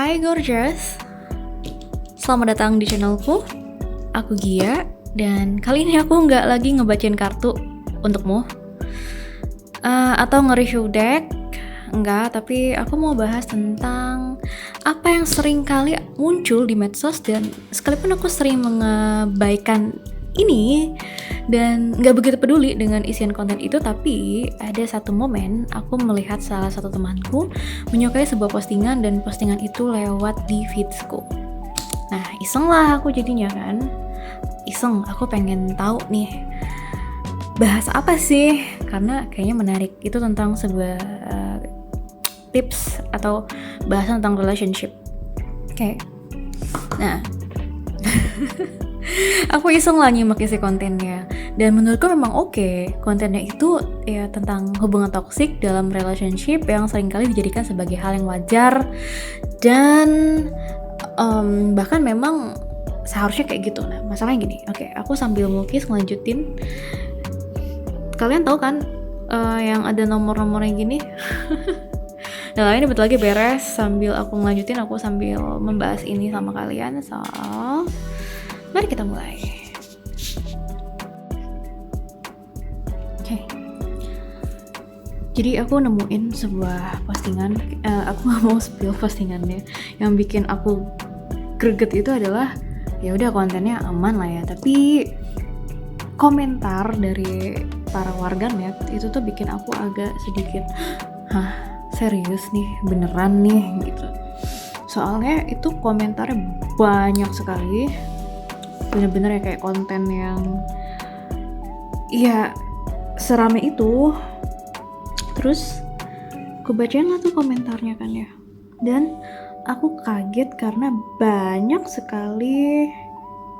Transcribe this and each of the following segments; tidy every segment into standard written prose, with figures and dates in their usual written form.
Hai Gorgeous, selamat datang di channelku. Aku Gia, dan kali ini aku nggak lagi ngebacain kartu untukmu atau nge-review deck. Enggak, tapi aku mau bahas tentang apa yang sering kali muncul di medsos, dan sekalipun aku sering mengabaikan ini dan gak begitu peduli dengan isian konten itu, tapi ada satu momen aku melihat salah satu temanku menyukai sebuah postingan, dan postingan itu lewat di feedsku. Nah, iseng lah aku jadinya kan. Iseng, aku pengen tahu nih bahas apa sih, karena kayaknya menarik. Itu tentang sebuah tips atau bahasan tentang relationship. Oke. Nah, aku iseng lah nyimak isi kontennya, dan menurutku memang oke. Kontennya itu ya tentang hubungan toksik dalam relationship yang seringkali dijadikan sebagai hal yang wajar, dan bahkan memang seharusnya kayak gitu. Nah, masalahnya gini, oke, aku sambil melukis ngelanjutin. Kalian tahu kan yang ada nomor-nomornya gini? Nah, ini bentar lagi beres. Sambil aku ngelanjutin, aku sambil membahas ini sama kalian. So, mari kita mulai. Oke. Jadi aku nemuin sebuah postingan. Aku nggak mau spill postingannya. Yang bikin aku greget itu adalah, ya udah kontennya aman lah ya, tapi komentar dari para warganet itu tuh bikin aku agak sedikit, serius nih, beneran nih gitu. Soalnya itu komentarnya banyak sekali. Bener-bener ya kayak konten yang ya serame itu. Terus aku bacain lah tuh komentarnya kan ya, dan aku kaget karena banyak sekali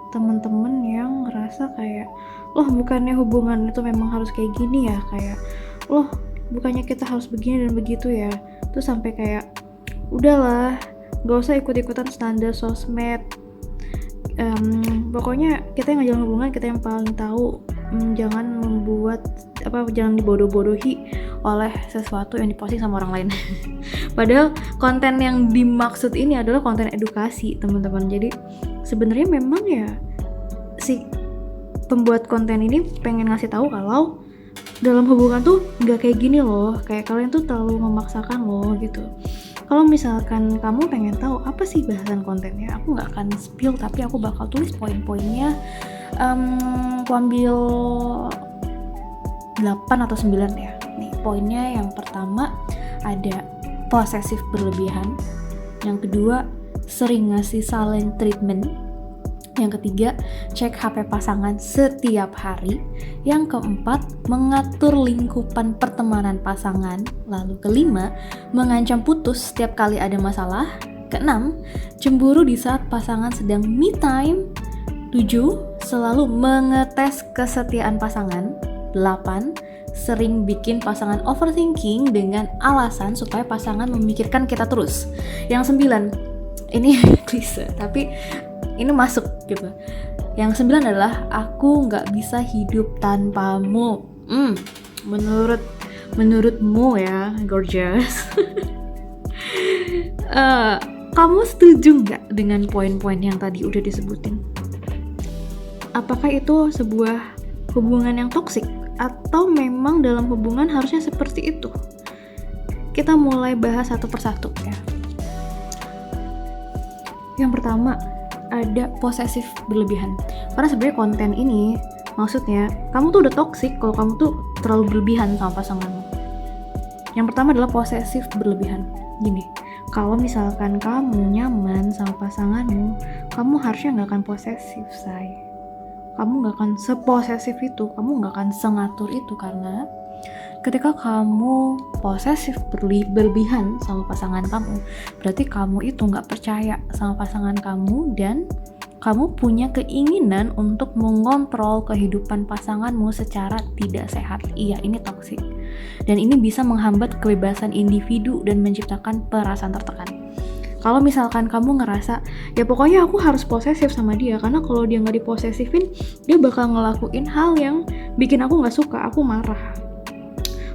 teman-teman yang ngerasa kayak, loh bukannya hubungan itu memang harus kayak gini ya, kayak loh bukannya kita harus begini dan begitu ya. Terus sampai kayak, udahlah gak usah ikut-ikutan standar sosmed. Pokoknya kita yang ngejalan hubungan, kita yang paling tahu. Jangan jangan dibodoh-bodohi oleh sesuatu yang diposting sama orang lain. Padahal konten yang dimaksud ini adalah konten edukasi, teman-teman. Jadi sebenarnya memang ya si pembuat konten ini pengen ngasih tahu kalau dalam hubungan tuh nggak kayak gini loh, kayak kalian tuh terlalu memaksakan loh gitu. Kalau misalkan kamu pengen tahu apa sih bahasan kontennya, aku nggak akan spill, tapi aku bakal tulis poin-poinnya. Aku ambil 8 atau 9 ya. Nih, poinnya yang pertama ada posesif berlebihan. Yang kedua, sering ngasih silent treatment. Yang ketiga, cek HP pasangan setiap hari. Yang keempat, mengatur lingkupan pertemanan pasangan. Lalu kelima, mengancam putus setiap kali ada masalah. Keenam, cemburu di saat pasangan sedang me time. 7, selalu mengetes kesetiaan pasangan. 8, sering bikin pasangan overthinking dengan alasan supaya pasangan memikirkan kita terus. Yang 9, ini klise tapi ini masuk gitu. Yang 9 adalah, aku nggak bisa hidup tanpamu. Menurutmu ya, Gorgeous. Kamu setuju nggak dengan poin-poin yang tadi udah disebutin? Apakah itu sebuah hubungan yang toksik, atau memang dalam hubungan harusnya seperti itu? Kita mulai bahas satu persatu ya. Yang pertama, ada posesif berlebihan. Karena sebenarnya konten ini maksudnya kamu tuh udah toksik kalau kamu tuh terlalu berlebihan sama pasanganmu. Yang pertama adalah posesif berlebihan. Gini, kalau misalkan kamu nyaman sama pasanganmu, kamu harusnya gak akan posesif, say. Kamu gak akan seposesif itu, kamu gak akan sengatur itu, karena ketika kamu posesif berlebihan sama pasangan kamu, berarti kamu itu gak percaya sama pasangan kamu, dan kamu punya keinginan untuk mengontrol kehidupan pasanganmu secara tidak sehat. Iya, ini toksik. Dan ini bisa menghambat kebebasan individu dan menciptakan perasaan tertekan. Kalau misalkan kamu ngerasa, ya pokoknya aku harus posesif sama dia, karena kalau dia gak diposesifin, dia bakal ngelakuin hal yang bikin aku gak suka, aku marah.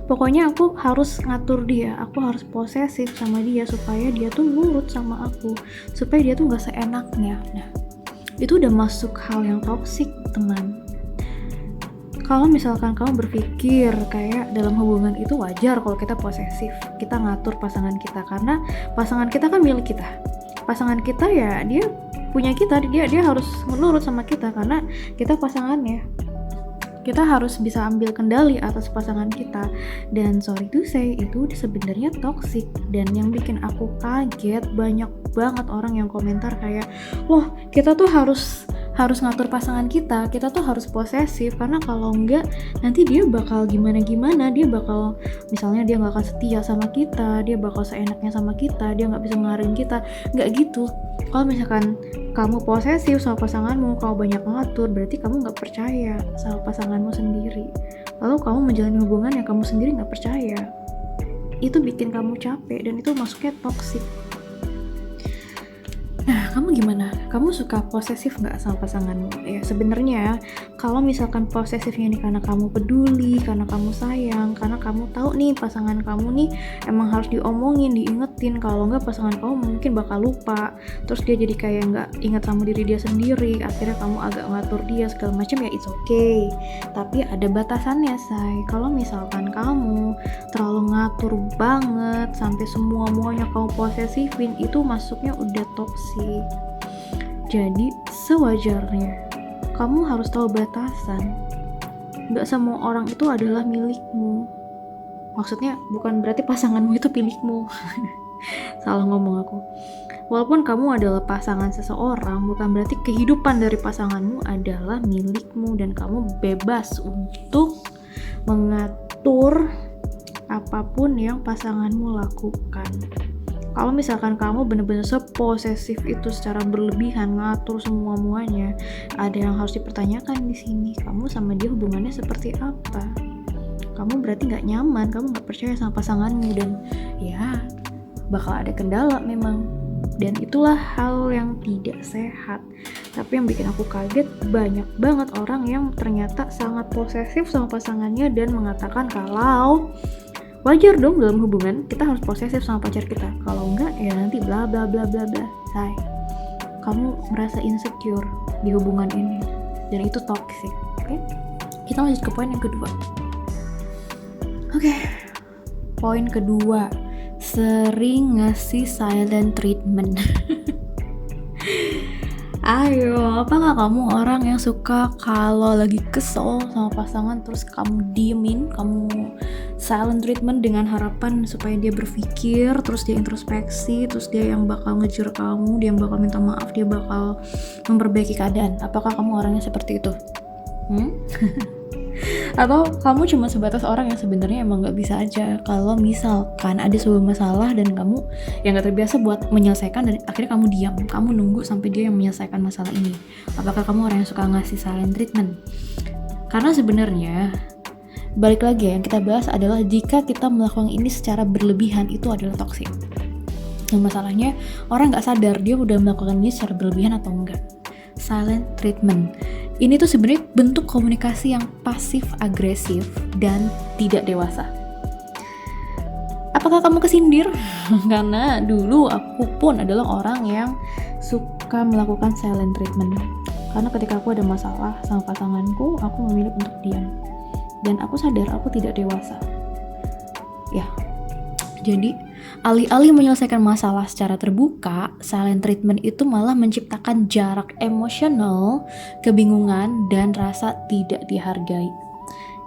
Pokoknya aku harus ngatur dia, aku harus posesif sama dia supaya dia tuh nurut sama aku, supaya dia tuh gak seenaknya. Nah, itu udah masuk hal yang toksik, teman. Kalau misalkan kamu berpikir kayak dalam hubungan itu wajar kalau kita posesif, kita ngatur pasangan kita, karena pasangan kita kan milik kita. Pasangan kita ya dia punya kita, dia harus menurut sama kita karena kita pasangannya. Kita harus bisa ambil kendali atas pasangan kita. Dan sorry to say, itu sebenarnya toksik. Dan yang bikin aku kaget, banyak banget orang yang komentar kayak, loh kita tuh harus ngatur pasangan kita tuh harus posesif, karena kalau enggak nanti dia bakal gimana-gimana, dia bakal misalnya dia gak akan setia sama kita, dia bakal seenaknya sama kita, dia gak bisa ngelarang kita. Nggak gitu. Kalau misalkan kamu posesif sama pasanganmu, kamu banyak ngatur, berarti kamu gak percaya sama pasanganmu sendiri. Lalu kamu menjalani hubungan yang kamu sendiri gak percaya. Itu bikin kamu capek dan itu masuknya toksik. Nah, kamu gimana? Kamu suka posesif nggak sama pasanganmu? Ya sebenarnya kalau misalkan posesifnya ini karena kamu peduli, karena kamu sayang, karena kamu tahu nih pasangan kamu nih emang harus diomongin, diingetin. Kalau nggak pasangan kamu mungkin bakal lupa. Terus dia jadi kayak nggak ingat sama diri dia sendiri. Akhirnya kamu agak ngatur dia segala macam, ya it's okay. Tapi ada batasannya, say. Kalau misalkan kamu terlalu ngatur banget sampai semua-muanya kamu posesifin, itu masuknya udah toksik. Jadi sewajarnya kamu harus tahu batasan. Gak semua orang itu adalah milikmu. Maksudnya bukan berarti pasanganmu itu milikmu. Salah ngomong aku. Walaupun kamu adalah pasangan seseorang, bukan berarti kehidupan dari pasanganmu adalah milikmu dan kamu bebas untuk mengatur apapun yang pasanganmu lakukan. Kalau misalkan kamu benar-benar seposesif itu secara berlebihan, ngatur semua-muanya, ada yang harus dipertanyakan di sini. Kamu sama dia hubungannya seperti apa? Kamu berarti nggak nyaman, kamu nggak percaya sama pasanganmu, dan ya bakal ada kendala memang. Dan itulah hal yang tidak sehat. Tapi yang bikin aku kaget, banyak banget orang yang ternyata sangat posesif sama pasangannya dan mengatakan kalau wajar dong dalam hubungan kita harus posesif sama pacar kita, kalau enggak ya nanti bla bla bla bla bla. Say, kamu merasa insecure di hubungan ini dan itu toxic. Oke? Kita lanjut ke poin yang kedua. Oke. Poin kedua, sering ngasih silent treatment. Ayo, apakah kamu orang yang suka kalau lagi kesel sama pasangan terus kamu diemin, kamu silent treatment dengan harapan supaya dia berpikir, terus dia introspeksi, terus dia yang bakal ngejar kamu, dia yang bakal minta maaf, dia bakal memperbaiki keadaan? Apakah kamu orangnya seperti itu? Atau kamu cuma sebatas orang yang sebenarnya emang gak bisa aja kalau misalkan ada sebuah masalah dan kamu yang gak terbiasa buat menyelesaikan dan akhirnya kamu diam, kamu nunggu sampai dia yang menyelesaikan masalah ini? Apakah kamu orang yang suka ngasih silent treatment? Karena sebenarnya balik lagi ya, yang kita bahas adalah jika kita melakukan ini secara berlebihan itu adalah toksik. Nah, masalahnya orang gak sadar dia udah melakukan ini secara berlebihan atau enggak. Silent treatment ini tuh sebenarnya bentuk komunikasi yang pasif agresif dan tidak dewasa. Apakah kamu kesindir? Karena dulu aku pun adalah orang yang suka melakukan silent treatment. Karena ketika aku ada masalah sama pasanganku, aku memilih untuk diam. Dan aku sadar aku tidak dewasa. Ya, jadi alih-alih menyelesaikan masalah secara terbuka, silent treatment itu malah menciptakan jarak emosional, kebingungan, dan rasa tidak dihargai.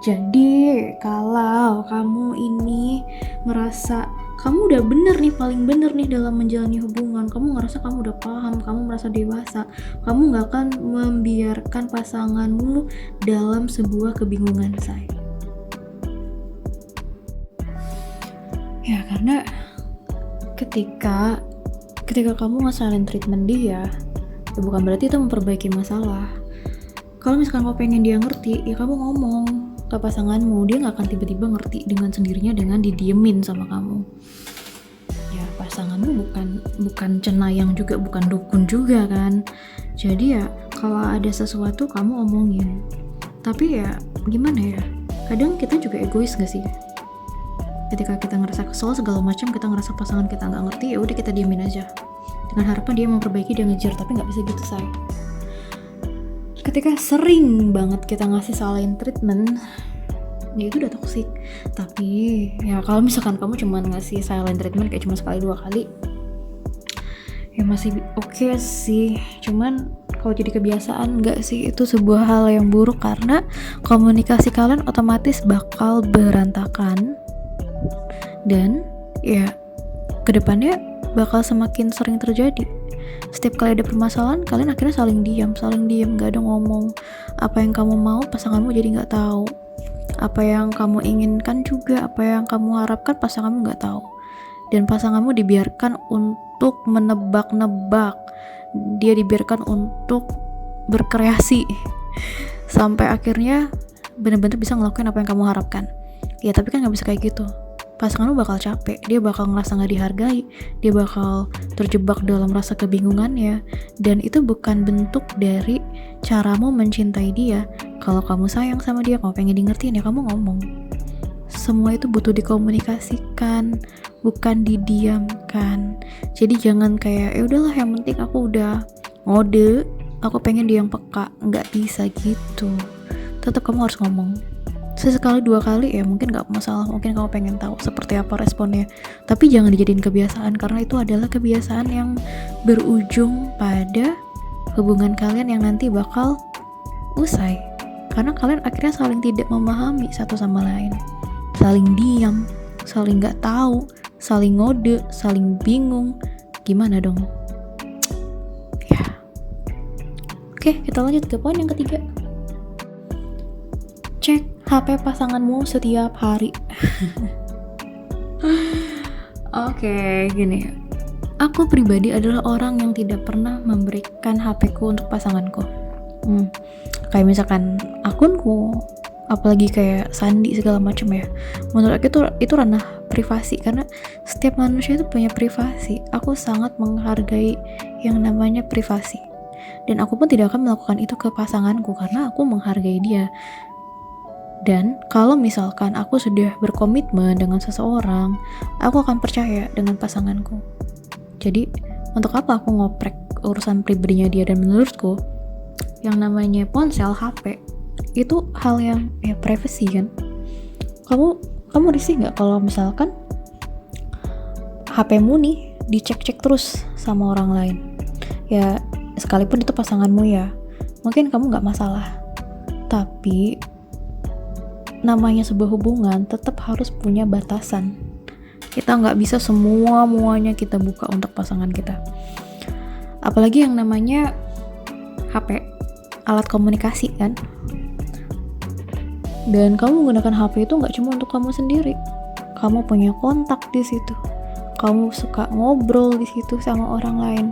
Jadi, kalau kamu ini merasa kamu udah bener nih, paling bener nih dalam menjalani hubungan, kamu ngerasa kamu udah paham, kamu merasa dewasa, kamu gak akan membiarkan pasanganmu dalam sebuah kebingungan, say. Ya, karena ketika kamu nge-silent treatment dia, ya bukan berarti itu memperbaiki masalah. Kalau misalkan kamu pengen dia ngerti, ya kamu ngomong ke pasanganmu, dia gak akan tiba-tiba ngerti dengan sendirinya dengan didiemin sama kamu. Ya pasanganmu bukan cenayang juga, bukan dukun juga kan. Jadi ya kalau ada sesuatu kamu omongin. Tapi ya gimana ya, kadang kita juga egois gak sih? Ketika kita ngerasa kesel segala macam, kita ngerasa pasangan kita nggak ngerti, ya udah kita diamin aja dengan harapan dia memperbaiki, dia ngejar. Tapi nggak bisa gitu, say. Ketika sering banget kita ngasih silent treatment, ya itu udah toxic. Tapi ya kalau misalkan kamu cuma ngasih silent treatment kayak cuma sekali 2 kali, ya masih oke sih. Cuman kalau jadi kebiasaan, nggak sih, itu sebuah hal yang buruk karena komunikasi kalian otomatis bakal berantakan. Dan ya kedepannya bakal semakin sering terjadi. Setiap kali ada permasalahan, kalian akhirnya saling diam, gak ada ngomong. Apa yang kamu mau, pasanganmu jadi gak tahu. Apa yang kamu inginkan juga, apa yang kamu harapkan, pasanganmu gak tahu. Dan pasanganmu dibiarkan untuk menebak-nebak. Dia dibiarkan untuk berkreasi sampai akhirnya benar-benar bisa ngelakuin apa yang kamu harapkan. Ya tapi kan gak bisa kayak gitu. Pasanganmu bakal capek, dia bakal ngerasa gak dihargai, dia bakal terjebak dalam rasa kebingungannya. Dan itu bukan bentuk dari caramu mencintai dia. Kalau kamu sayang sama dia, kamu pengen di ngertiin, ya kamu ngomong. Semua itu butuh dikomunikasikan, bukan didiamkan. Jadi jangan kayak ya udahlah, yang penting aku udah ngode, aku pengen dia yang peka. Nggak bisa gitu. Tetap kamu harus ngomong. Sesekali 2 kali ya mungkin gak masalah, mungkin kamu pengen tahu seperti apa responnya, tapi jangan dijadiin kebiasaan, karena itu adalah kebiasaan yang berujung pada hubungan kalian yang nanti bakal usai, karena kalian akhirnya saling tidak memahami satu sama lain, saling diam, saling gak tahu, saling ngode, saling bingung. Gimana dong ya? Oke, kita lanjut ke poin yang ketiga. Cek HP pasanganmu setiap hari. Oke, gini. Aku pribadi adalah orang yang tidak pernah memberikan HP-ku untuk pasanganku. Kayak misalkan akunku, apalagi kayak sandi segala macam ya. Menurut aku itu ranah privasi, karena setiap manusia itu punya privasi. Aku sangat menghargai yang namanya privasi. Dan aku pun tidak akan melakukan itu ke pasanganku karena aku menghargai dia. Dan kalau misalkan aku sudah berkomitmen dengan seseorang, aku akan percaya dengan pasanganku. Jadi untuk apa aku ngoprek urusan pribadinya dia? Dan menurutku yang namanya ponsel, HP itu hal yang ya privacy kan. Kamu risih nggak kalau misalkan HP-mu nih dicek-cek terus sama orang lain? Ya sekalipun itu pasanganmu ya, mungkin kamu nggak masalah. Tapi namanya sebuah hubungan tetap harus punya batasan. Kita nggak bisa muanya kita buka untuk pasangan kita. Apalagi yang namanya HP, alat komunikasi kan. Dan kamu menggunakan HP itu nggak cuma untuk kamu sendiri. Kamu punya kontak di situ. Kamu suka ngobrol di situ sama orang lain.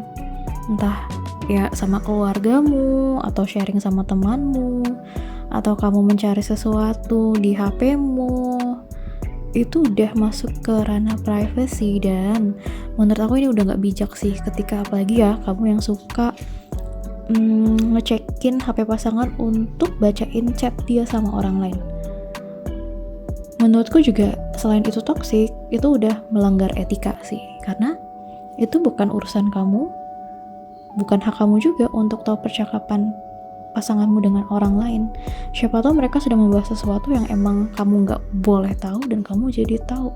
Entah ya sama keluargamu atau sharing sama temanmu, atau kamu mencari sesuatu di HP-mu, itu udah masuk ke ranah privacy. Dan menurut aku ini udah gak bijak sih, ketika apalagi ya kamu yang suka ngecekin HP pasangan untuk bacain chat dia sama orang lain. Menurutku juga selain itu toksik, itu udah melanggar etika sih, karena itu bukan urusan kamu, bukan hak kamu juga untuk tahu percakapan pasanganmu dengan orang lain. Siapa tahu mereka sedang membahas sesuatu yang emang kamu gak boleh tahu dan kamu jadi tahu.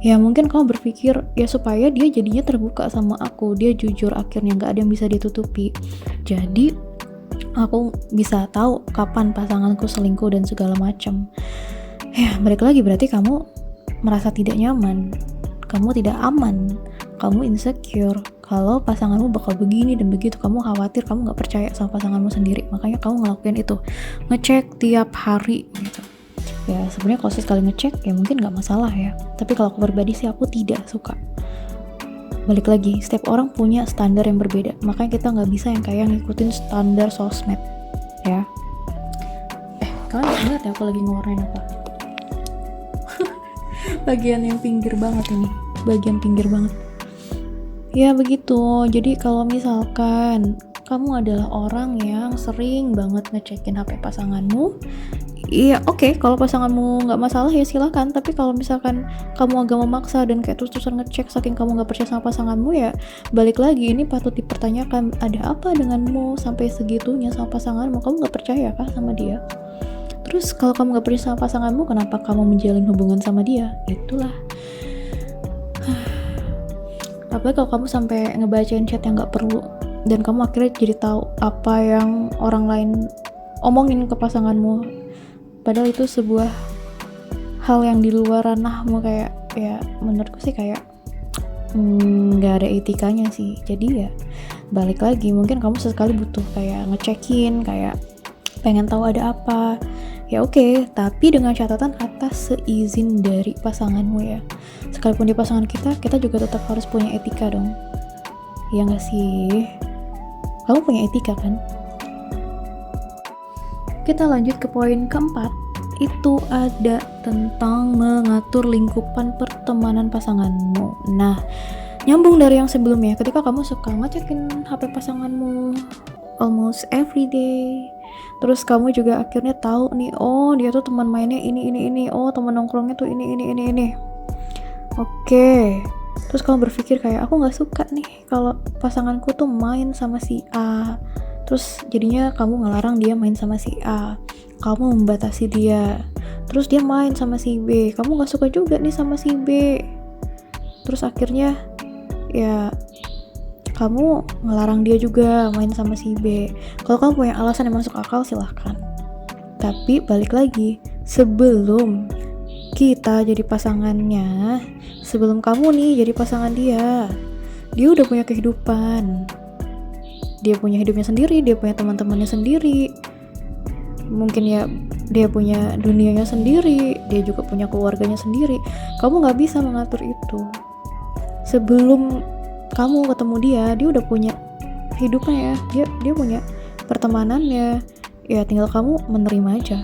Ya mungkin kamu berpikir ya supaya dia jadinya terbuka sama aku, dia jujur, akhirnya gak ada yang bisa ditutupi, jadi aku bisa tahu kapan pasanganku selingkuh dan segala macam. Ya balik lagi, berarti kamu merasa tidak nyaman, kamu tidak aman, kamu insecure kalau pasanganmu bakal begini dan begitu, kamu khawatir, kamu gak percaya sama pasanganmu sendiri, makanya kamu ngelakuin itu, ngecek tiap hari gitu. Ya sebenarnya kalau sekali ngecek ya mungkin gak masalah ya, tapi kalau aku pribadi sih aku tidak suka. Balik lagi, setiap orang punya standar yang berbeda, makanya kita gak bisa yang kayak ngikutin standar sosmed ya. Kalian gak lihat ya aku lagi ngewarnain apa? Bagian yang pinggir banget ini, bagian pinggir banget. Ya begitu. Jadi kalau misalkan kamu adalah orang yang sering banget ngecekin HP pasanganmu, Iya, oke, kalau pasanganmu nggak masalah ya silakan. Tapi kalau misalkan kamu agak memaksa dan kayak terus-terusan ngecek saking kamu nggak percaya sama pasanganmu, ya balik lagi, ini patut dipertanyakan, ada apa denganmu sampai segitunya sama pasanganmu? Kamu nggak percaya kah sama dia? Terus kalau kamu nggak percaya sama pasanganmu, kenapa kamu menjalin hubungan sama dia? Itulah. Apalagi kalau kamu sampai ngebacain chat yang nggak perlu, dan kamu akhirnya jadi tahu apa yang orang lain omongin ke pasanganmu, padahal itu sebuah hal yang di luar ranahmu. Kayak, ya menurutku sih kayak nggak ada etikanya sih. Jadi ya balik lagi, mungkin kamu sesekali butuh kayak ngecekin, kayak pengen tahu ada apa, ya oke, tapi dengan catatan atas seizin dari pasanganmu ya. Sekalipun di pasangan kita juga tetap harus punya etika dong, ya nggak sih? Kamu punya etika kan? Kita lanjut ke poin keempat, itu ada tentang mengatur lingkupan pertemanan pasanganmu. Nah, nyambung dari yang sebelumnya, ketika kamu suka ngecekin HP pasanganmu almost every day, terus kamu juga akhirnya tahu nih, oh dia tuh teman mainnya ini, oh teman nongkrongnya tuh ini. Oke. Terus kamu berpikir kayak, aku nggak suka nih kalau pasanganku tuh main sama si A. Terus jadinya kamu ngelarang dia main sama si A, kamu membatasi dia. Terus dia main sama si B, kamu gak suka juga nih sama si B. Terus akhirnya ya kamu ngelarang dia juga main sama si B. Kalau kamu punya alasan yang masuk akal, silahkan. Tapi balik lagi, sebelum kita jadi pasangannya, sebelum kamu nih jadi pasangan dia udah punya kehidupan. Dia punya hidupnya sendiri, dia punya teman-temannya sendiri, mungkin ya dia punya dunianya sendiri, dia juga punya keluarganya sendiri. Kamu gak bisa mengatur itu. Sebelum kamu ketemu dia udah punya hidupnya ya, dia punya pertemanannya, ya tinggal kamu menerima aja.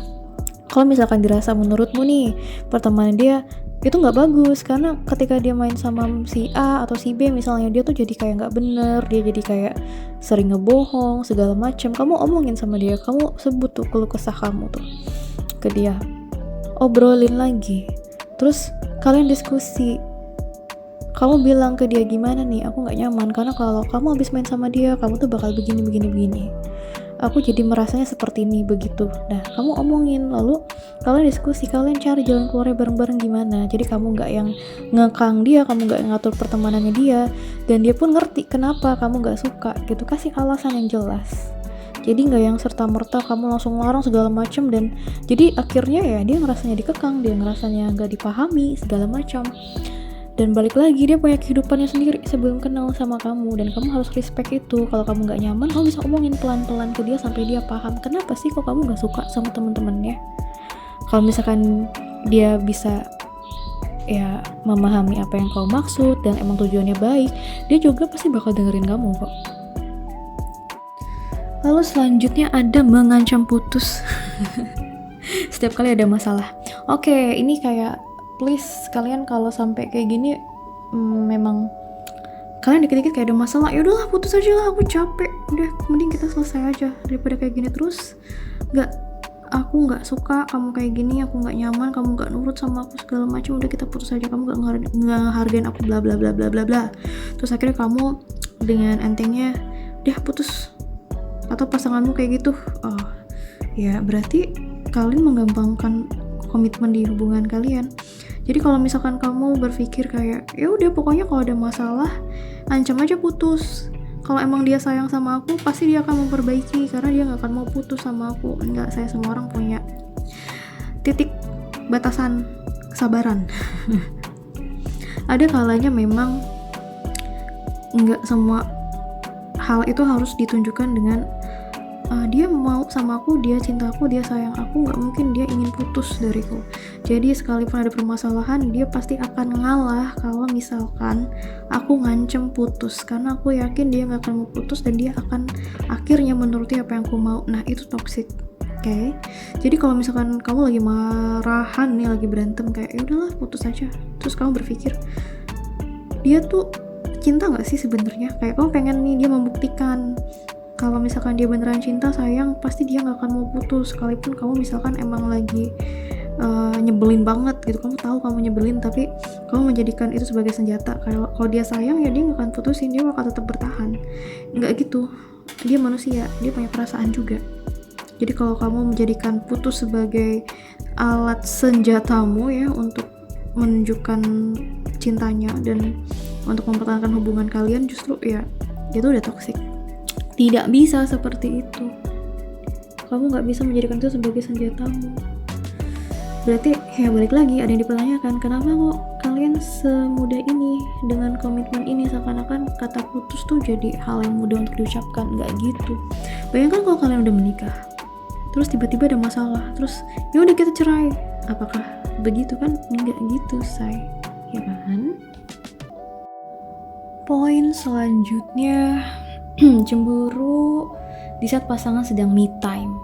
Kalau misalkan dirasa menurutmu nih pertemanan dia itu nggak bagus, karena ketika dia main sama si A atau si B misalnya, dia tuh jadi kayak nggak bener, dia jadi kayak sering ngebohong segala macam, kamu omongin sama dia, kamu sebut tuh keluh kesah kamu tuh ke dia, obrolin lagi, terus kalian diskusi, kamu bilang ke dia, gimana nih, aku nggak nyaman karena kalau kamu habis main sama dia kamu tuh bakal begini, aku jadi merasanya seperti ini, begitu. Nah, kamu omongin, lalu kalian diskusi, kalian cari jalan keluarnya bareng-bareng gimana. Jadi kamu nggak yang ngekang dia, kamu nggak ngatur pertemanannya dia, dan dia pun ngerti kenapa kamu nggak suka gitu. Kasih alasan yang jelas. Jadi nggak yang serta-merta kamu langsung larang segala macam, dan jadi akhirnya ya dia ngerasanya dikekang, dia ngerasanya nggak dipahami segala macam. Dan balik lagi, dia punya kehidupannya sendiri sebelum kenal sama kamu, dan kamu harus respect itu. Kalau kamu gak nyaman, kamu bisa omongin pelan-pelan ke dia sampai dia paham kenapa sih kok kamu gak suka sama teman-temannya. Kalau misalkan dia bisa ya memahami apa yang kau maksud dan emang tujuannya baik, dia juga pasti bakal dengerin kamu kok. Lalu selanjutnya ada mengancam putus. Setiap kali ada masalah. Oke, ini kayak please kalian kalau sampai kayak gini, memang kalian dikit-dikit kayak ada masalah, ya udahlah putus aja lah, aku capek, udah mending kita selesai aja daripada kayak gini terus. Aku nggak suka kamu kayak gini, aku nggak nyaman, kamu nggak nurut sama aku segala macam, udah kita putus aja, kamu nggak ngehargain aku bla bla bla bla bla bla. Terus akhirnya kamu dengan entengnya udah putus, atau pasanganmu kayak gitu, oh ya berarti kalian menggampangkan komitmen di hubungan kalian. Jadi kalau misalkan kamu berpikir kayak ya udah pokoknya kalau ada masalah ancam aja putus, kalau emang dia sayang sama aku pasti dia akan memperbaiki, karena dia nggak akan mau putus sama aku. Enggak, saya semua orang punya titik batasan kesabaran. Ada kalanya memang nggak semua hal itu harus ditunjukkan dengan dia mau sama aku, dia cinta aku, dia sayang aku, nggak mungkin dia ingin putus dariku. Jadi sekalipun ada permasalahan, dia pasti akan ngalah kalau misalkan aku ngancem putus, karena aku yakin dia nggak akan mau putus dan dia akan akhirnya menuruti apa yang aku mau. Nah itu toxic. Okay? Jadi kalau misalkan kamu lagi marahan nih, lagi berantem, kayak ya udahlah putus aja, terus kamu berpikir dia tuh cinta nggak sih sebenarnya, kayak kamu pengen nih dia membuktikan Kalau misalkan dia beneran cinta, sayang, pasti dia gak akan mau putus. Sekalipun kamu misalkan emang lagi nyebelin banget gitu, kamu tahu kamu nyebelin, tapi kamu menjadikan itu sebagai senjata. Kalau dia sayang ya dia gak akan putusin, dia bakal tetap bertahan. Nggak gitu, dia manusia, dia punya perasaan juga. Jadi kalau kamu menjadikan putus sebagai alat senjatamu ya untuk menunjukkan cintanya dan untuk mempertahankan hubungan kalian, justru ya itu udah toksik. Tidak bisa seperti itu. Kamu gak bisa menjadikan itu sebagai senjatamu. Berarti ya balik lagi, ada yang dipertanyakan, kenapa kok kalian semudah ini dengan komitmen ini, seakan-akan kata putus tuh jadi hal yang mudah untuk diucapkan. Nggak gitu. Bayangkan kalau kalian udah menikah, terus tiba-tiba ada masalah, terus ya udah kita cerai, apakah begitu? Kan nggak gitu, say, ya kan? Poin selanjutnya, cemburu di saat pasangan sedang me time.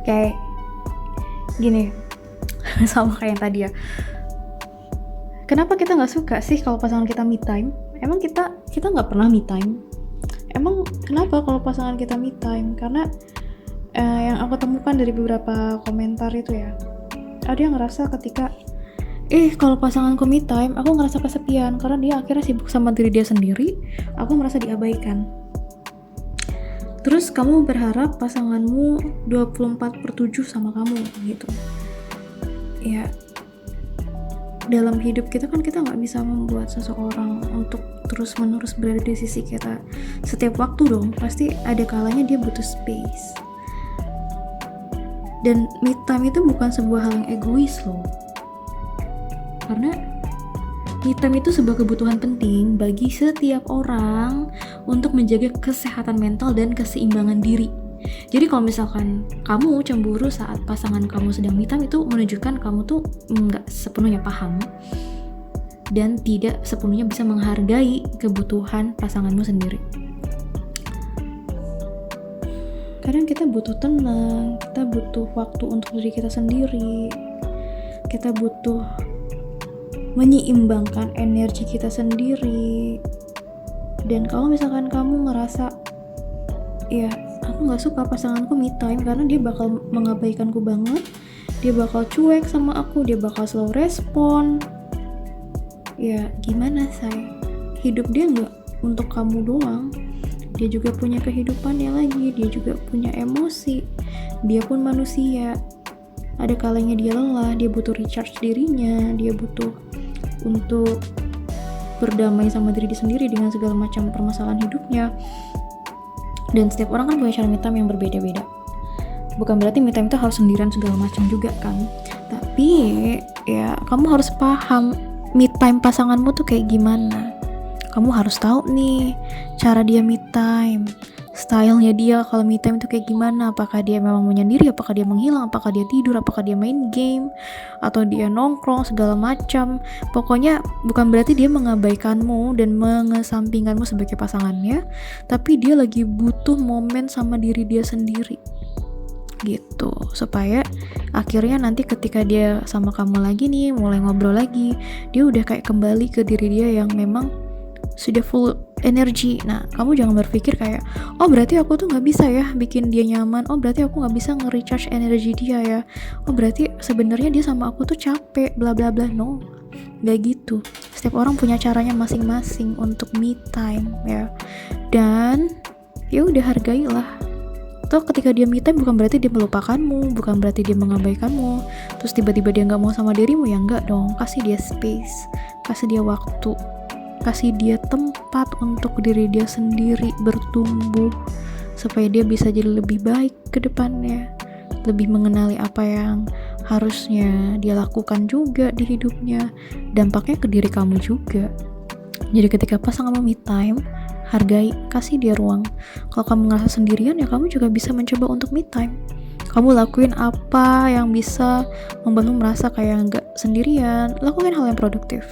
Kayak gini, sama kayak yang tadi ya. Kenapa kita nggak suka sih kalau pasangan kita me time? Emang kita nggak pernah me time? Emang kenapa kalau pasangan kita me time? Karena yang aku temukan dari beberapa komentar itu ya, ada yang ngerasa ketika kalau pasanganku me time, aku ngerasa kesepian karena dia akhirnya sibuk sama diri dia sendiri, aku merasa diabaikan. Terus kamu berharap pasanganmu 24/7 sama kamu gitu. Ya, dalam hidup kita kan kita gak bisa membuat seseorang untuk terus-menerus berada di sisi kita setiap waktu dong. Pasti ada kalanya dia butuh space. Dan me time itu bukan sebuah hal yang egois loh. Karena me time itu sebuah kebutuhan penting bagi setiap orang untuk menjaga kesehatan mental dan keseimbangan diri. Jadi kalau misalkan kamu cemburu saat pasangan kamu sedang me time, itu menunjukkan kamu tuh nggak sepenuhnya paham dan tidak sepenuhnya bisa menghargai kebutuhan pasanganmu sendiri. Kadang kita butuh tenang, kita butuh waktu untuk diri kita sendiri, kita butuh menyeimbangkan energi kita sendiri. Dan kalau misalkan kamu ngerasa ya aku gak suka pasanganku me time karena dia bakal mengabaikanku banget, dia bakal cuek sama aku, dia bakal slow respon, ya gimana say? Hidup dia gak untuk kamu doang, dia juga punya kehidupannya lagi, dia juga punya emosi, dia pun manusia. Ada kalanya dia lelah, dia butuh recharge dirinya, dia butuh untuk berdamai sama diri dia sendiri dengan segala macam permasalahan hidupnya. Dan setiap orang kan punya cara me time yang berbeda-beda. Bukan berarti me time itu harus sendirian segala macam juga kan. Tapi ya kamu harus paham me time pasanganmu tuh kayak gimana. Kamu harus tahu nih cara dia me time, stylenya dia kalau me time itu kayak gimana. Apakah dia memang menyendiri, apakah dia menghilang, apakah dia tidur, apakah dia main game, atau dia nongkrong segala macam. Pokoknya bukan berarti dia mengabaikanmu dan mengesampingkanmu sebagai pasangannya, tapi dia lagi butuh momen sama diri dia sendiri gitu, supaya akhirnya nanti ketika dia sama kamu lagi nih, mulai ngobrol lagi, dia udah kayak kembali ke diri dia yang memang sudah full energi. Nah, kamu jangan berpikir kayak, oh berarti aku tuh gak bisa ya bikin dia nyaman, oh berarti aku gak bisa nge-recharge energi dia ya, oh berarti sebenarnya dia sama aku tuh capek, bla bla bla. No, gak gitu. Setiap orang punya caranya masing-masing untuk me time ya. Dan ya udah hargailah. Toh ketika dia me time bukan berarti dia melupakanmu, bukan berarti dia mengabaikanmu, terus tiba-tiba dia gak mau sama dirimu, ya enggak dong. Kasih dia space, kasih dia waktu, kasih dia tempat untuk diri dia sendiri bertumbuh, supaya dia bisa jadi lebih baik ke depannya, lebih mengenali apa yang harusnya dia lakukan juga di hidupnya, dampaknya ke diri kamu juga. Jadi ketika pasanganmu me time, hargai, kasih dia ruang. Kalau kamu ngerasa sendirian, ya kamu juga bisa mencoba untuk me time. Kamu lakuin apa yang bisa membantu merasa kayak nggak sendirian. Lakukan hal yang produktif.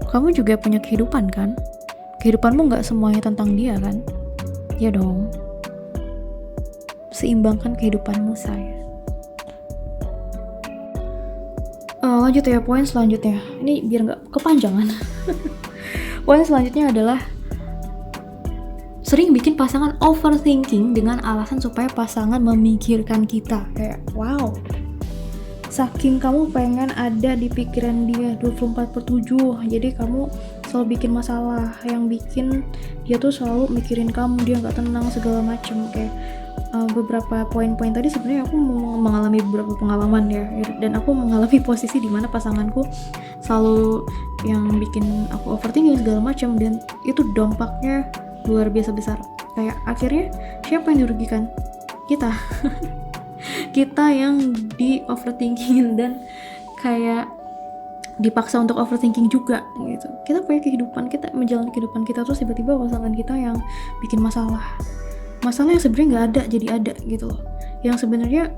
Kamu juga punya kehidupan kan? Kehidupanmu gak semuanya tentang dia kan? Ya dong. Seimbangkan kehidupanmu, saya. Lanjut ya, poin selanjutnya. Ini biar gak kepanjangan. Poin selanjutnya adalah sering bikin pasangan overthinking dengan alasan supaya pasangan memikirkan kita. Kayak wow, saking kamu pengen ada di pikiran dia 24/7, jadi kamu selalu bikin masalah yang bikin dia tuh selalu mikirin kamu, dia nggak tenang segala macem. Kayak beberapa poin-poin tadi sebenarnya aku mengalami beberapa pengalaman ya, dan aku mengalami posisi dimana pasanganku selalu yang bikin aku overthinking segala macam, dan itu dampaknya luar biasa besar. Kayak akhirnya siapa yang dirugikan? Kita. Kita yang di overthinking dan kayak dipaksa untuk overthinking juga gitu. Kita punya kehidupan, kita menjalani kehidupan kita, terus tiba-tiba pasangan kita yang bikin masalah yang sebenarnya nggak ada jadi ada gitu loh. Yang sebenarnya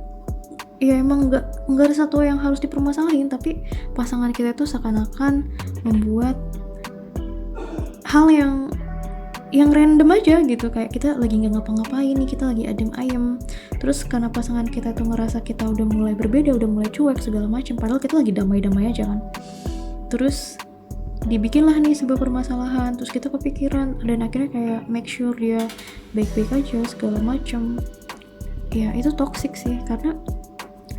ya emang nggak ada satu yang harus dipermasalahin, tapi pasangan kita itu seakan-akan membuat hal yang random aja gitu. Kayak kita lagi nggak ngapa-ngapain nih, kita lagi adem ayem, terus karena pasangan kita tuh ngerasa kita udah mulai berbeda, udah mulai cuek segala macam, padahal kita lagi damai-damai aja kan. Terus dibikinlah nih sebuah permasalahan, terus kita kepikiran, dan akhirnya kayak make sure dia baik-baik aja segala macam. Ya itu toxic sih, karena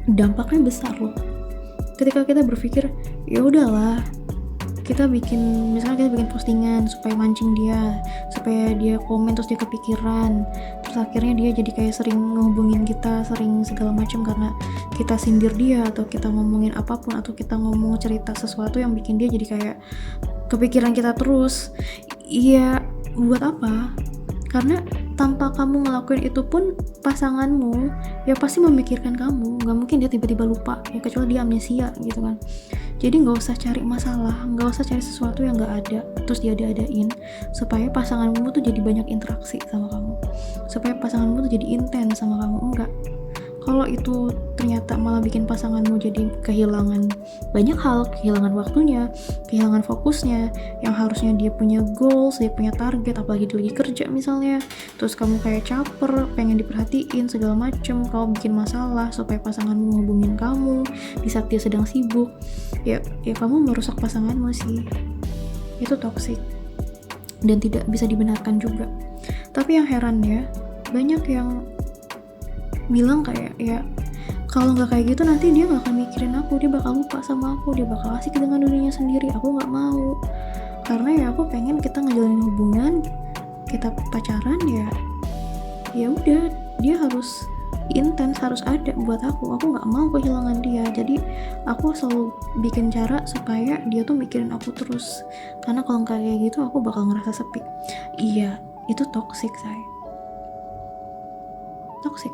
dampaknya besar loh. Ketika kita berpikir ya udahlah, misalnya kita bikin postingan supaya mancing dia, supaya dia komen terus dia kepikiran, terus akhirnya dia jadi kayak sering ngehubungin kita, sering segala macam karena kita sindir dia, atau kita ngomongin apapun, atau kita ngomong cerita sesuatu yang bikin dia jadi kayak kepikiran kita terus. Iya, buat apa? Karena tanpa kamu ngelakuin itu pun pasanganmu ya pasti memikirkan kamu. Gak mungkin dia tiba-tiba lupa ya, kecuali dia amnesia gitu kan. Jadi gak usah cari masalah, gak usah cari sesuatu yang gak ada terus dia adain, supaya pasanganmu tuh jadi banyak interaksi sama kamu, supaya pasanganmu tuh jadi intens sama kamu. Enggak. Kalau itu ternyata malah bikin pasanganmu jadi kehilangan banyak hal, kehilangan waktunya, kehilangan fokusnya, yang harusnya dia punya goals, dia punya target, apalagi dia lagi kerja misalnya, terus kamu kayak caper, pengen diperhatiin segala macem, kamu bikin masalah supaya pasanganmu ngehubungin kamu di saat dia sedang sibuk, ya kamu merusak pasanganmu sih. Itu toxic dan tidak bisa dibenarkan juga. Tapi yang heran ya, banyak yang bilang kayak ya kalau nggak kayak gitu nanti dia nggak akan mikirin aku, dia bakal lupa sama aku, dia bakal asik dengan dirinya sendiri. Aku nggak mau, karena ya aku pengen kita ngejalanin hubungan, kita pacaran ya udah, dia harus intens, harus ada buat aku nggak mau kehilangan dia. Jadi aku selalu bikin cara supaya dia tuh mikirin aku terus, karena kalau nggak kayak gitu aku bakal ngerasa sepi. Iya, itu toxic say, toxic.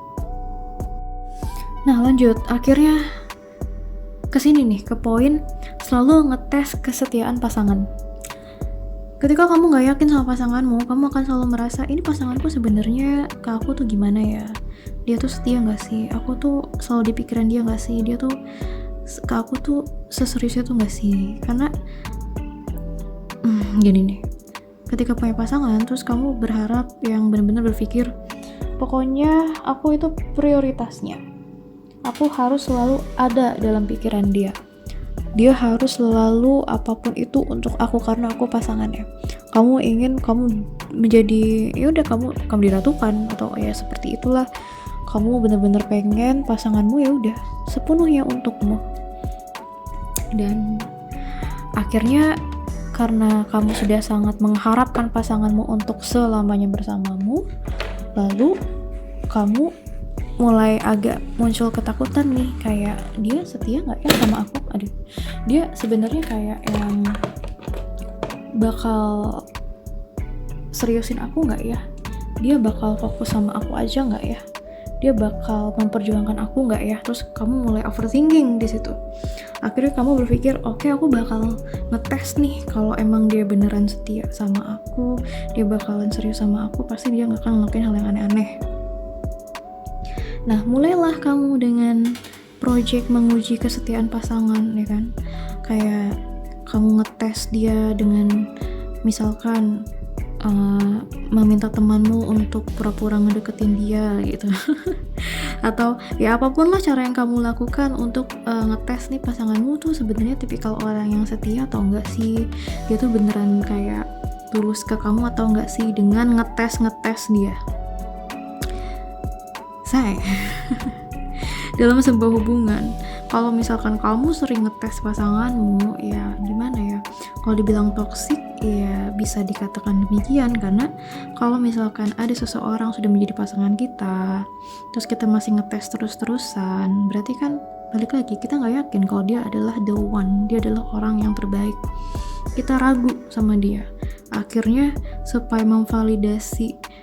Nah lanjut, akhirnya kesini nih, ke poin selalu ngetes kesetiaan pasangan. Ketika kamu gak yakin sama pasanganmu, kamu akan selalu merasa, ini pasanganku sebenarnya ke aku tuh gimana ya? Dia tuh setia gak sih? Aku tuh selalu di pikiran dia gak sih? Dia tuh ke aku tuh seserius itu gak sih? Karena gini nih, ketika punya pasangan, terus kamu berharap yang benar-benar berpikir, pokoknya aku itu prioritasnya, aku harus selalu ada dalam pikiran dia. Dia harus selalu apapun itu untuk aku karena aku pasangannya. Kamu ingin kamu menjadi, ya udah kamu diratukan atau ya seperti itulah. Kamu benar-benar pengen pasanganmu ya udah sepenuhnya untukmu. Dan akhirnya karena kamu sudah sangat mengharapkan pasanganmu untuk selamanya bersamamu, lalu kamu mulai agak muncul ketakutan nih, kayak dia setia nggak ya sama aku? Aduh, dia sebenarnya kayak yang bakal seriusin aku nggak ya? Dia bakal fokus sama aku aja nggak ya? Dia bakal memperjuangkan aku nggak ya? Terus kamu mulai overthinking di situ. Akhirnya kamu berpikir, oke, aku bakal ngetes nih, kalau emang dia beneran setia sama aku, dia bakalan serius sama aku, pasti dia nggak akan ngelakuin hal yang aneh-aneh. Nah, mulailah kamu dengan project menguji kesetiaan pasangan, ya kan? Kayak kamu ngetes dia dengan misalkan meminta temanmu untuk pura-pura ngedeketin dia gitu. Atau ya apapun lah cara yang kamu lakukan untuk ngetes nih pasanganmu tuh sebenarnya tipikal orang yang setia atau enggak sih. Dia tuh beneran kayak tulus ke kamu atau enggak sih dengan ngetes dia. Say dalam sebuah hubungan, kalau misalkan kamu sering ngetes pasanganmu, ya gimana ya, kalau dibilang toksik ya bisa dikatakan demikian. Karena kalau misalkan ada seseorang sudah menjadi pasangan kita, terus kita masih ngetes terus-terusan, berarti kan balik lagi kita nggak yakin kalau dia adalah the one, dia adalah orang yang terbaik. Kita ragu sama dia. Akhirnya supaya memvalidasi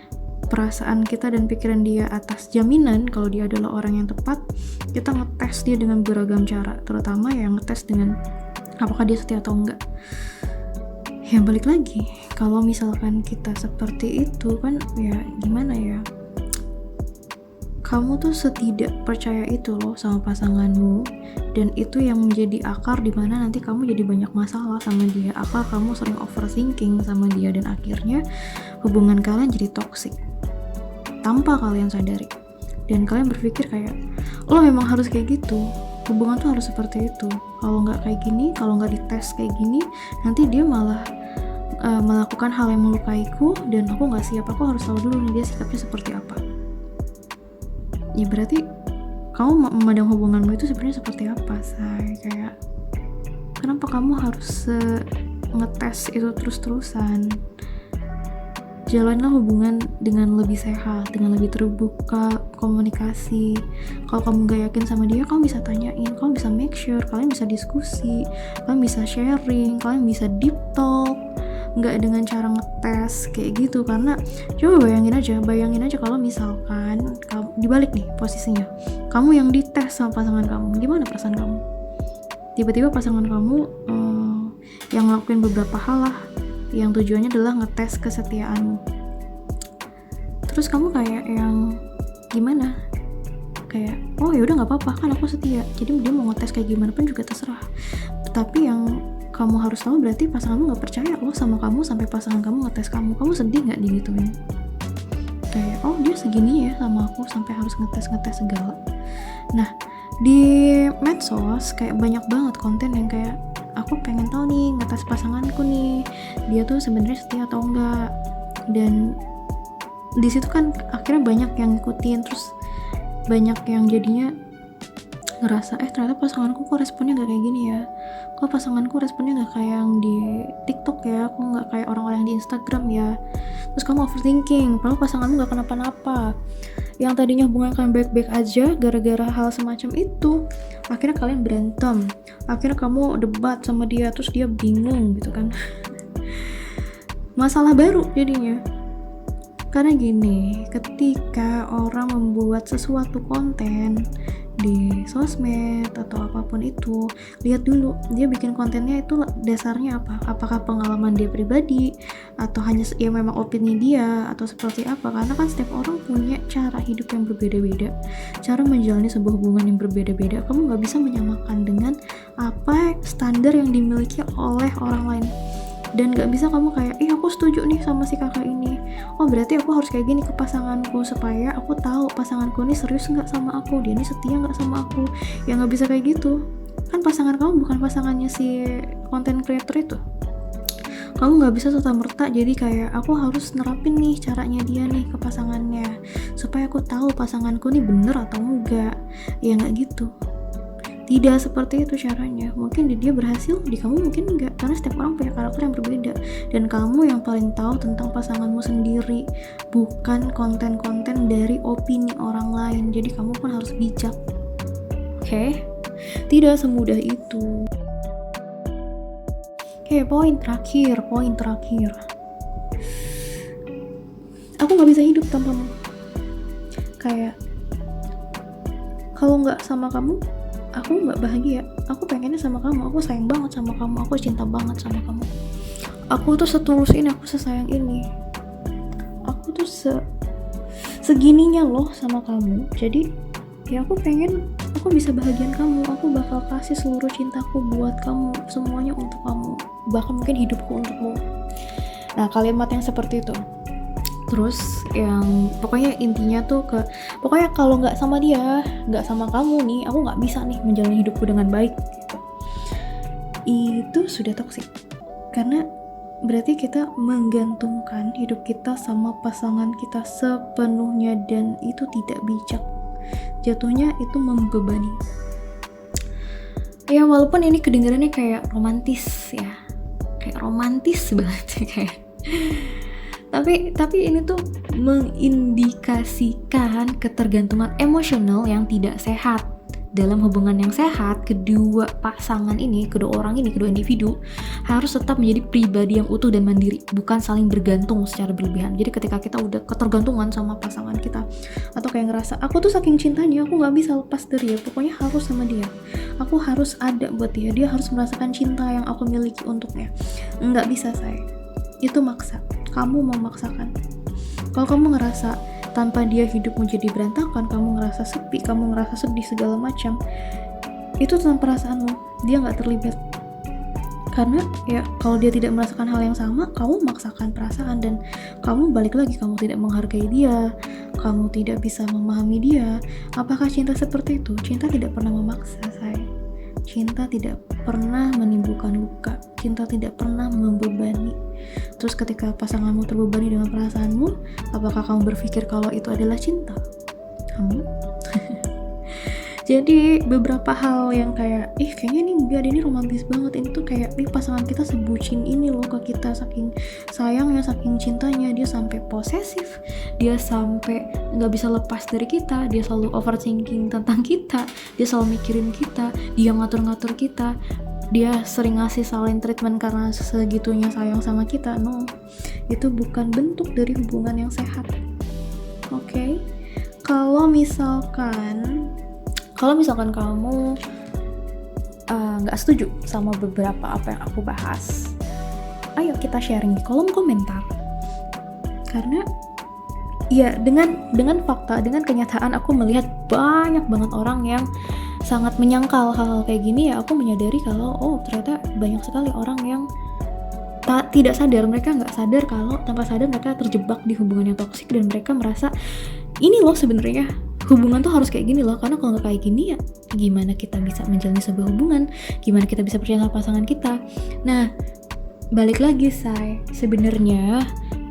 perasaan kita dan pikiran dia atas jaminan kalau dia adalah orang yang tepat, kita ngetes dia dengan beragam cara, terutama yang ngetes dengan apakah dia setia atau enggak. Ya balik lagi, kalau misalkan kita seperti itu kan ya gimana ya, kamu tuh setidak percaya itu loh sama pasanganmu, dan itu yang menjadi akar dimana nanti kamu jadi banyak masalah sama dia. Apa kamu sering overthinking sama dia dan akhirnya hubungan kalian jadi toksik tanpa kalian sadari, dan kalian berpikir kayak lo memang harus kayak gitu, hubungan tuh harus seperti itu, kalau nggak kayak gini, kalau nggak dites kayak gini, nanti dia malah melakukan hal yang melukaiku dan aku nggak siap, aku harus tahu dulu nih dia sikapnya seperti apa. Ya berarti kamu memandang hubunganmu itu sebenarnya seperti apa, say? Kayak kenapa kamu harus ngetes itu terus-terusan? Jalanlah hubungan dengan lebih sehat, dengan lebih terbuka komunikasi. Kalau kamu gak yakin sama dia, kamu bisa tanyain, kamu bisa make sure, kalian bisa diskusi, kalian bisa sharing, kalian bisa deep talk, nggak dengan cara ngetes kayak gitu. Karena coba bayangin aja kalau misalkan kamu dibalik nih posisinya, kamu yang dites sama pasangan kamu, gimana perasaan kamu? Tiba-tiba pasangan kamu yang ngelakuin beberapa hal lah yang tujuannya adalah ngetes kesetiaanmu, terus kamu kayak yang gimana, kayak oh yaudah nggak apa-apa kan aku setia, jadi dia mau ngetes kayak gimana pun juga terserah. Tapi yang kamu harus tahu berarti pasanganmu nggak percaya loh sama kamu sampai pasangan kamu ngetes kamu sedih nggak digituin? Kayak oh dia segini ya sama aku sampai harus ngetes segala. Nah di medsos kayak banyak banget konten yang kayak aku pengen tahu nih ngetes pasanganku nih, dia tuh sebenarnya setia atau enggak. Dan di situ kan akhirnya banyak yang ngikutin, terus banyak yang jadinya ngerasa ternyata pasanganku kok responnya nggak kayak gini ya, kok pasanganku responnya nggak kayak yang di TikTok ya, kok nggak kayak orang-orang di Instagram ya. Terus kamu overthinking, padahal pasanganmu nggak kenapa-napa. Yang tadinya hubungan kalian baik-baik aja, gara-gara hal semacam itu akhirnya kalian berantem, akhirnya kamu debat sama dia, terus dia bingung gitu kan. Masalah baru jadinya. Karena gini, ketika orang membuat sesuatu konten di sosmed atau apapun itu, lihat dulu dia bikin kontennya itu dasarnya apa, apakah pengalaman dia pribadi atau hanya ya memang opini dia atau seperti apa. Karena kan setiap orang punya cara hidup yang berbeda-beda, cara menjalani sebuah hubungan yang berbeda-beda. Kamu gak bisa menyamakan dengan apa standar yang dimiliki oleh orang lain. Dan gak bisa kamu kayak aku setuju nih sama si kakak ini, oh berarti aku harus kayak gini ke pasanganku supaya aku tahu pasanganku ini serius gak sama aku, dia ini setia gak sama aku. Ya gak bisa kayak gitu kan, pasangan kamu bukan pasangannya si content creator itu. Kamu gak bisa serta-merta jadi kayak aku harus nerapin nih caranya dia nih ke pasangannya supaya aku tahu pasanganku nih bener atau enggak. Ya gak gitu, tidak seperti itu caranya. Mungkin di dia berhasil, di kamu mungkin enggak, karena setiap orang punya karakter yang berbeda, dan kamu yang paling tahu tentang pasanganmu sendiri, bukan konten-konten dari opini orang lain. Jadi kamu pun harus bijak, oke? Tidak semudah itu. Oke, poin terakhir. Aku gak bisa hidup tanpamu. Kayak kalau gak sama kamu, aku gak bahagia. Aku pengennya sama kamu, aku sayang banget sama kamu, aku cinta banget sama kamu. Aku tuh setulus ini, aku sesayang ini, aku tuh segininya loh sama kamu. Jadi ya aku pengen aku bisa bahagian kamu, aku bakal kasih seluruh cintaku buat kamu, semuanya untuk kamu, bahkan mungkin hidupku untukmu. Nah, kalimat yang seperti itu. Terus yang pokoknya intinya tuh pokoknya kalau nggak sama dia, nggak sama kamu nih, aku nggak bisa nih menjalani hidupku dengan baik gitu. Itu sudah toksik. Karena berarti kita menggantungkan hidup kita sama pasangan kita sepenuhnya, dan itu tidak bijak. Jatuhnya itu membebani. Ya walaupun ini kedengarannya kayak romantis ya, kayak romantis banget kayak. Tapi ini tuh mengindikasikan ketergantungan emosional yang tidak sehat. Dalam hubungan yang sehat, kedua pasangan ini, kedua orang ini, kedua individu harus tetap menjadi pribadi yang utuh dan mandiri, bukan saling bergantung secara berlebihan. Jadi ketika kita udah ketergantungan sama pasangan kita, atau kayak ngerasa aku tuh saking cintanya aku nggak bisa lepas dari dia, pokoknya harus sama dia, aku harus ada buat dia, dia harus merasakan cinta yang aku miliki untuknya. Nggak bisa, say. Itu maksa. Kamu memaksakan. Kalau kamu ngerasa tanpa dia hidup menjadi berantakan, kamu ngerasa sepi, kamu ngerasa sedih segala macam, itu tentang perasaanmu, dia nggak terlibat. Karena ya kalau dia tidak merasakan hal yang sama, kamu memaksakan perasaan, dan kamu balik lagi, kamu tidak menghargai dia, kamu tidak bisa memahami dia. Apakah cinta seperti itu? Cinta tidak pernah memaksa, say. Cinta tidak pernah menimbulkan luka, cinta tidak pernah membebani. Terus ketika pasanganmu terbebani dengan perasaanmu, apakah kamu berpikir kalau itu adalah cinta? Jadi beberapa hal yang kayak kayaknya ini enggak, ini romantis banget, ini tuh kayak pasangan kita sebucin ini loh ke kita, saking sayangnya, saking cintanya, dia sampai posesif, dia sampai nggak bisa lepas dari kita, dia selalu overthinking tentang kita, dia selalu mikirin kita, dia ngatur-ngatur kita, dia sering ngasih silent treatment karena segitunya sayang sama kita. No, itu bukan bentuk dari hubungan yang sehat. Oke? Kalau misalkan kamu nggak setuju sama beberapa apa yang aku bahas, ayo kita sharing di kolom komentar. Karena ya dengan fakta, dengan kenyataan, aku melihat banyak banget orang yang sangat menyangkal hal-hal kayak gini. Ya aku menyadari kalau ternyata banyak sekali orang yang tidak sadar, mereka nggak sadar kalau tanpa sadar mereka terjebak di hubungan yang toksik, dan mereka merasa ini loh sebenarnya hubungan tuh harus kayak gini loh, karena kalau nggak kayak gini ya gimana kita bisa menjalani sebuah hubungan, gimana kita bisa percaya sama pasangan kita. Nah balik lagi, say, sebenarnya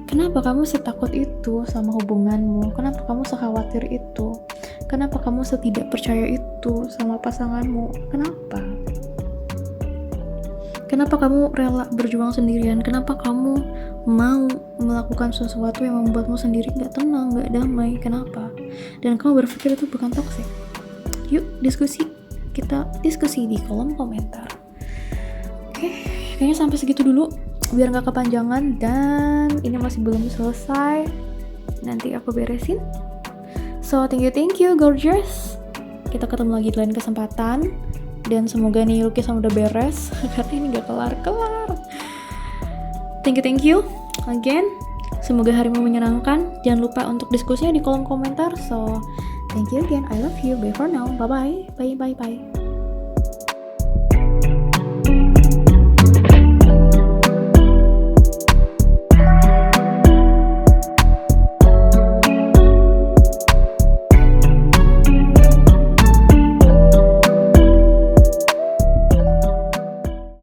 kenapa kamu setakut itu sama hubunganmu, kenapa kamu sekhawatir itu, kenapa kamu setidak percaya itu sama pasanganmu, Kenapa kamu rela berjuang sendirian? Kenapa kamu mau melakukan sesuatu yang membuatmu sendiri gak tenang, gak damai? Kenapa? Dan kamu berpikir itu bukan toksik? Yuk diskusi, kita diskusi di kolom komentar. Oke, kayaknya sampai segitu dulu biar gak kepanjangan, dan ini masih belum selesai, nanti aku beresin. So thank you gorgeous. Kita ketemu lagi di lain kesempatan. Dan semoga nih lukisan udah beres karena ini gak kelar-kelar. Thank you again. Semoga harimu menyenangkan. Jangan lupa untuk diskusinya di kolom komentar. So thank you again. I love you. Bye for now. Bye bye.